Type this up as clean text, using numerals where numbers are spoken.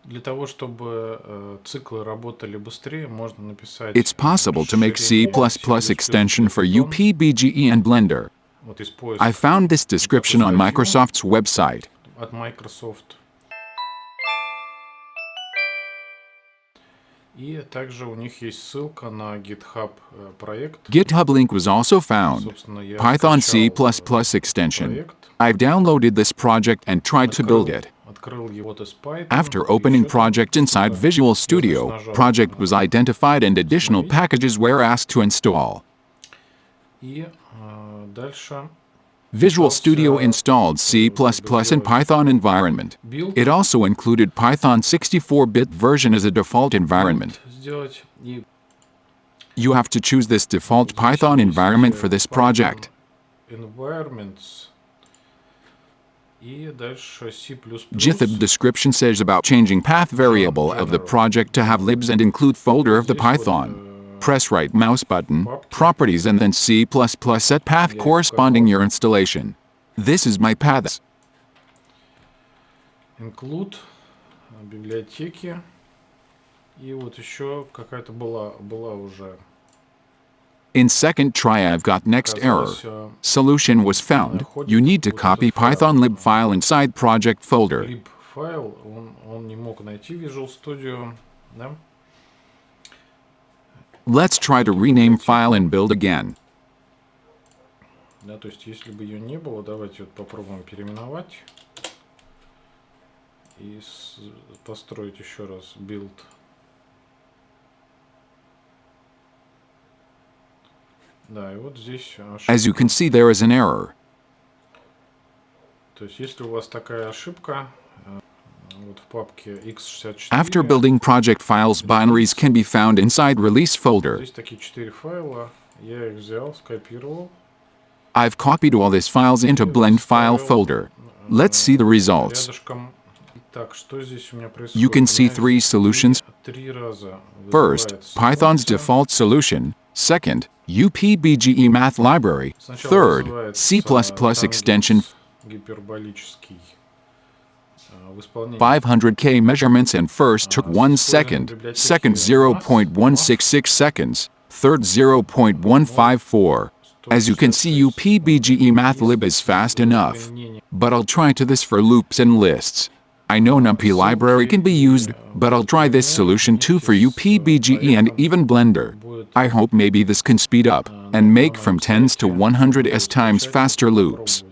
Для того, чтобы циклы работали быстрее, можно написать It's possible to make C++ расширение C++ extension for Python. UPBGE and Blender. Вот из I поиска found this такую description on статью Microsoft's website. от Microsoft. И также у них есть ссылка на GitHub проект. GitHub link was also found. Собственно, я Python C++ скачал extension. проект, I've downloaded this project and tried to build it. открыл его из Python. After opening project inside Visual Studio, project was identified and additional packages were asked to install. И дальше Visual Studio installed C++ and Python environment. It also included Python 64-bit version as a default environment. сделать. И You have to choose this default Python environment for this project. environments. И дальше C++. GitHub description says about changing path variable of the project to have libs and include folder of the Python. Press right mouse button, properties and then C++ set path corresponding your installation. This is my paths. Include библиотеки. И вот еще какая-то была уже. In second try I've got next error. Solution was found. You need to copy Python lib file inside project folder. Lib файл, он не мог найти Visual Studio, да? Let's try to rename file and build again. Да, то есть если бы ее не было, давайте вот попробуем переименовать и построить еще раз build. Да, и вот здесь ошибка. As you can see, there is an error. То есть если у вас такая ошибка, вот в папке x64. After building project files, binaries can be found inside release folder. Здесь такие 4 файла, я их взял, скопировал. I've copied all these files into blend file folder. Let's see the results. Рядышком. Так, что здесь у меня происходит? You can see three solutions. Три раза First, Python's default solution. Second, UPBGE math library. Third, C++ extension. Гиперболический. 500K measurements and first took 1 second, second 0.166 seconds, third 0.154. As you can see, UPBGE MathLib is fast enough. But I'll try to this for loops and lists. I know NumPy library can be used, but I'll try this solution too for UPBGE and even Blender. I hope maybe this can speed up and make from 10s to 100s times faster loops.